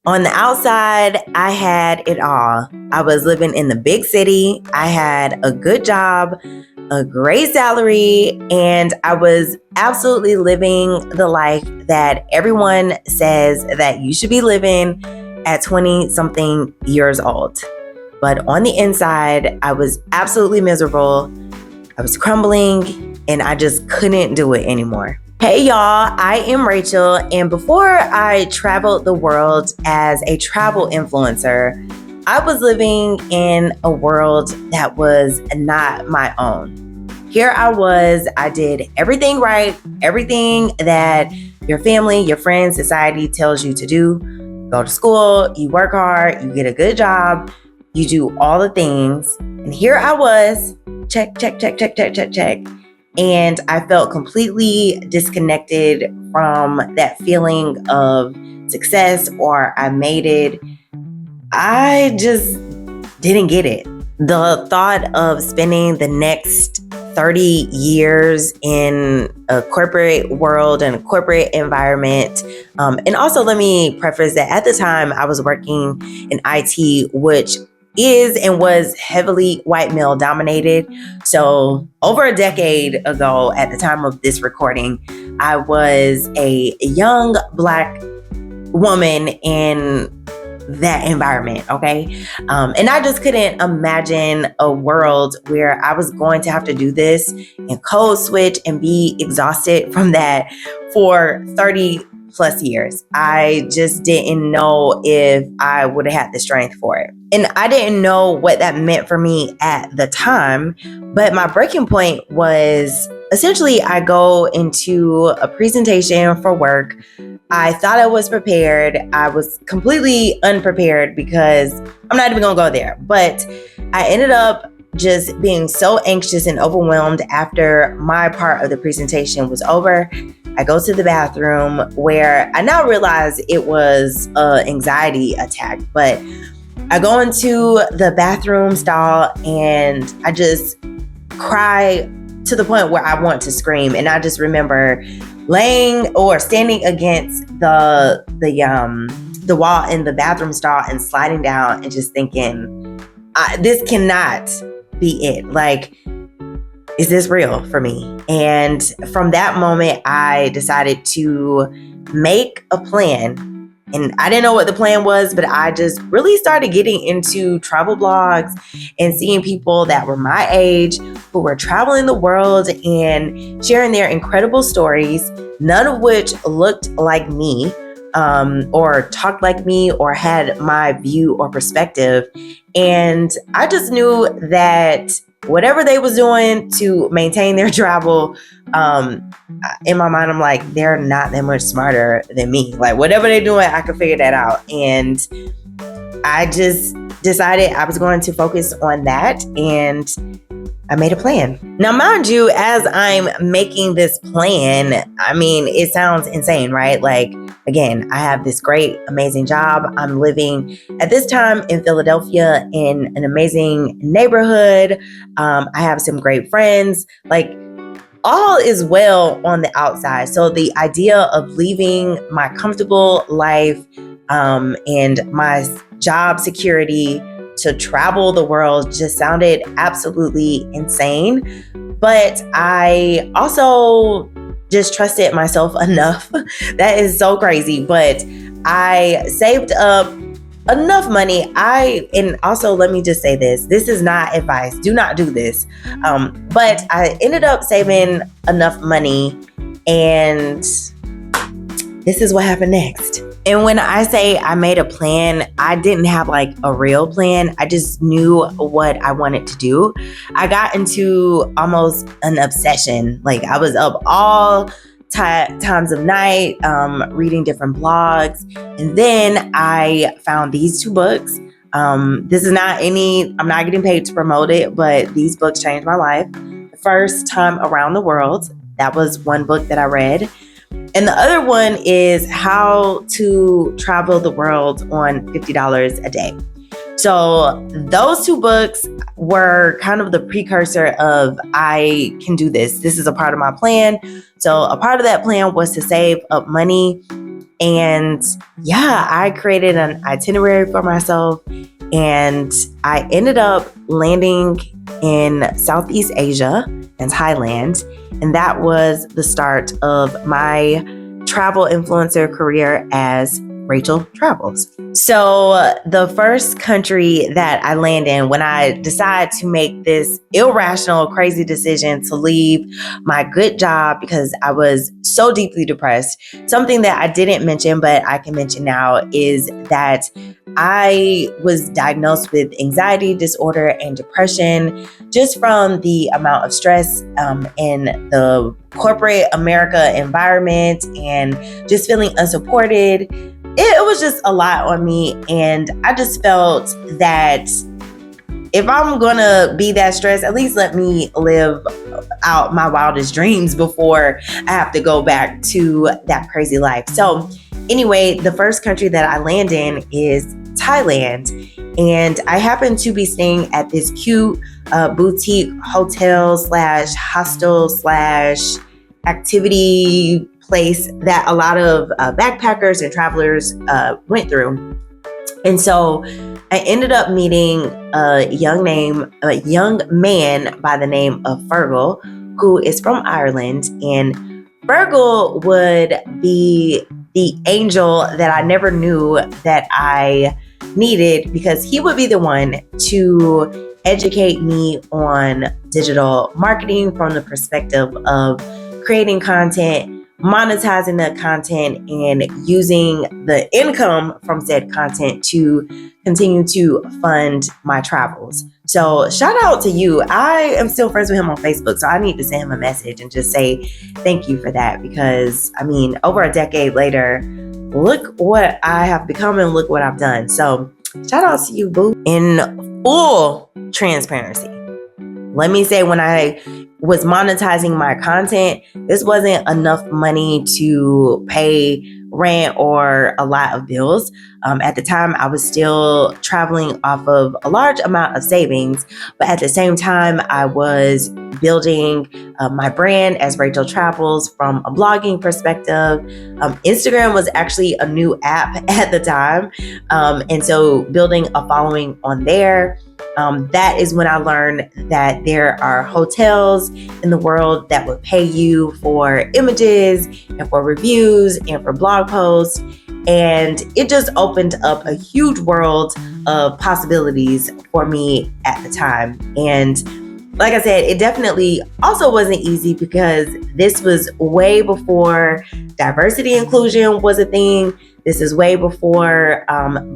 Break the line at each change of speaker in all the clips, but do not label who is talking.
On the outside, I had it all. I was living in the big city. I had a good job, a great salary, and I was absolutely living the life that everyone says that you should be living at 20 something years old. But on the inside, I was absolutely miserable. I was crumbling and I just couldn't do it anymore. Hey y'all, I am Rachel, and before I traveled the world as a travel influencer, I was living in a world that was not my own. Here I was, I did everything right, everything that your family, your friends, society tells you to do. Go to school, you work hard, you get a good job, you do all the things. And here I was, check, check, check, check, check, check, check. And I felt completely disconnected from that feeling of success or I made it. I just didn't get it. The thought of spending the next 30 years in a corporate world and a corporate environment. And also, let me preface that at the time I was working in IT, which is and was heavily white male dominated. So over a decade ago, at the time of this recording, I was a young Black woman in that environment, okay? And I just couldn't imagine a world where I was going to have to do this and code switch and be exhausted from that for 30 plus years. I just didn't know if I would have had the strength for it. And I didn't know what that meant for me at the time, but my breaking point was essentially I go into a presentation for work. I thought I was prepared. I was completely unprepared because I'm not even gonna go there. But I ended up just being so anxious and overwhelmed after my part of the presentation was over. I go to the bathroom where I now realize it was an anxiety attack, but I go into the bathroom stall and I just cry to the point where I want to scream. And I just remember laying or standing against the wall in the bathroom stall and sliding down and just thinking, this cannot be it. Like, is this real for me? And from that moment, I decided to make a plan. And I didn't know what the plan was, but I just really started getting into travel blogs and seeing people that were my age who were traveling the world and sharing their incredible stories, none of which looked like me, or talked like me or had my view or perspective. And I just knew that whatever they was doing to maintain their travel, in my mind, I'm like, they're not that much smarter than me. Like, whatever they're doing, I could figure that out. And I just decided I was going to focus on that, and I made a plan. Now, mind you, as I'm making this plan, I mean, it sounds insane, right? Like, again, I have this great, amazing job. I'm living at this time in Philadelphia in an amazing neighborhood. I have some great friends. Like, all is well on the outside. So the idea of leaving my comfortable life and my job security to travel the world just sounded absolutely insane. But I also just trusted myself enough. That is so crazy. But I saved up enough money. And also, let me just say this is not advice. Do not do this. But I ended up saving enough money, and this is what happened next. And when I say I made a plan, I didn't have like a real plan. I just knew what I wanted to do. I got into almost an obsession. Like, I was up all times of night, reading different blogs. And then I found these two books. This is not I'm not getting paid to promote it, but these books changed my life. The First Time Around the World, that was one book that I read. And the other one is How to Travel the World on $50 a Day. So those two books were kind of the precursor of I can do this. This is a part of my plan. So a part of that plan was to save up money And yeah, I created an itinerary for myself, and I ended up landing in Southeast Asia and Thailand. And that was the start of my travel influencer career as Rachel Travels. So the first country that I land in when I decide to make this irrational, crazy decision to leave my good job because I was so deeply depressed. Something that I didn't mention, but I can mention now, is that I was diagnosed with anxiety disorder and depression just from the amount of stress in the corporate America environment and just feeling unsupported. It was just a lot on me, and I just felt that if I'm gonna be that stressed, at least let me live out my wildest dreams before I have to go back to that crazy life. So anyway, the first country that I land in is Thailand, and I happen to be staying at this cute boutique hotel slash hostel slash activity place that a lot of backpackers and travelers went through. And so I ended up meeting a young man by the name of Fergal, who is from Ireland. And Fergal would be the angel that I never knew that I needed, because he would be the one to educate me on digital marketing from the perspective of creating content, monetizing that content, and using the income from said content to continue to fund my travels. So shout out to you. I am still friends with him on Facebook, so I need to send him a message and just say thank you for that, because I mean, over a decade later, look what I have become and look what I've done. So shout out to you, boo. In full transparency, let me say, when I was monetizing my content, this wasn't enough money to pay rent or a lot of bills. At the time, I was still traveling off of a large amount of savings, but at the same time, I was building my brand as Rachel Travels from a blogging perspective. Instagram was actually a new app at the time, and so building a following on there. That is when I learned that there are hotels in the world that would pay you for images and for reviews and for blog posts. And it just opened up a huge world of possibilities for me at the time. And like I said, it definitely also wasn't easy, because this was way before diversity inclusion was a thing. This is way before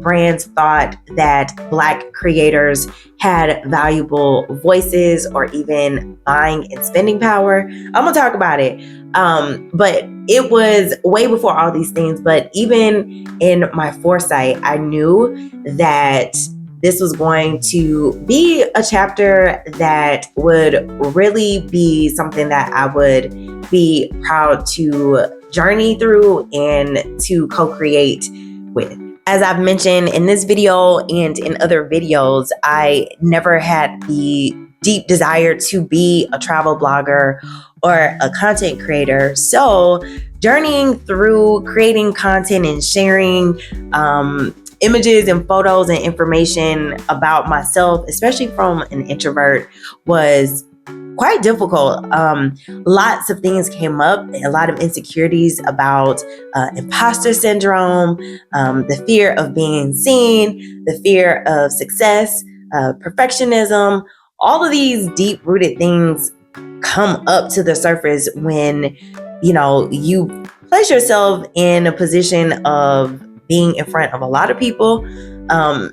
brands thought that Black creators had valuable voices or even buying and spending power. I'm gonna talk about it. But it was way before all these things. But even in my foresight, I knew that this was going to be a chapter that would really be something that I would be proud to journey through and to co-create with. As I've mentioned in this video and in other videos, I never had the deep desire to be a travel blogger or a content creator. So journeying through creating content and sharing images and photos and information about myself, especially from an introvert, was quite difficult. Lots of things came up, a lot of insecurities about imposter syndrome, the fear of being seen, the fear of success, perfectionism. All of these deep-rooted things come up to the surface when, you place yourself in a position of being in front of a lot of people,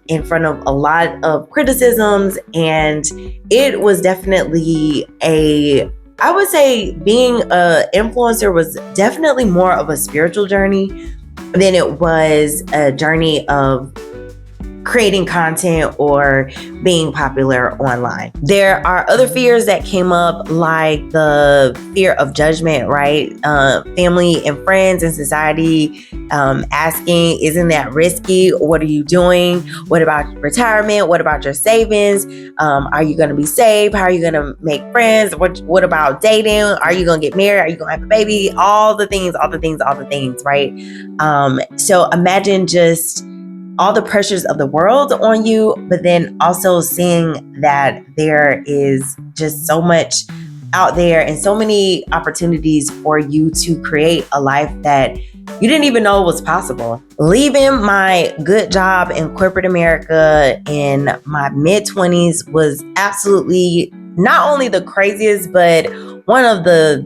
in front of a lot of criticisms. And it was definitely I would say being an influencer was definitely more of a spiritual journey than it was a journey of creating content or being popular online. There are other fears that came up, like the fear of judgment, right? Family and friends and society asking, isn't that risky? What are you doing? What about retirement? What about your savings? Are you going to be safe? How are you going to make friends? What about dating? Are you going to get married? Are you going to have a baby? All the things, right? So imagine just all the pressures of the world on you, but then also seeing that there is just so much out there and so many opportunities for you to create a life that you didn't even know was possible. Leaving my good job in corporate America in my mid-20s was absolutely not only the craziest, but one of the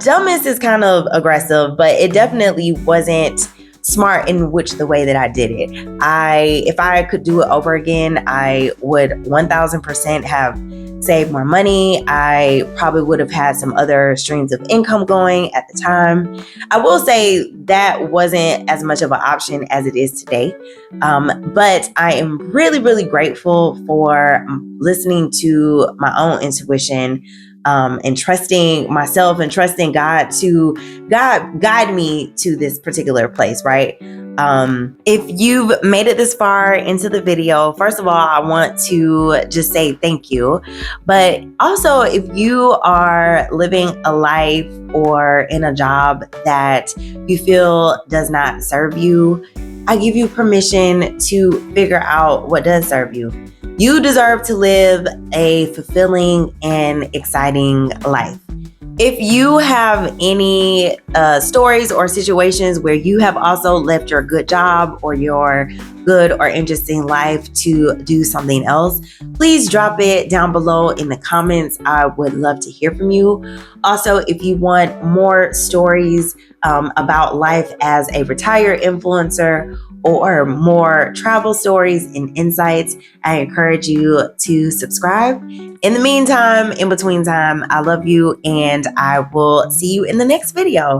dumbest is kind of aggressive, but it definitely wasn't smart in the way that I did it. If I could do it over again, I would 1000% have saved more money. I probably would have had some other streams of income going at the time. I will say that wasn't as much of an option as it is today. But I am really, really grateful for listening to my own intuition, and trusting myself and trusting God to guide me to this particular place, right? If you've made it this far into the video, first of all, I want to just say thank you. But also, if you are living a life or in a job that you feel does not serve you, I give you permission to figure out what does serve you. You deserve to live a fulfilling and exciting life. If you have any stories or situations where you have also left your good job or your good or interesting life to do something else, please drop it down below in the comments. I would love to hear from you. Also, if you want more stories about life as a retired influencer or more travel stories and insights, I encourage you to subscribe. In the meantime, in between time, I love you and I will see you in the next video.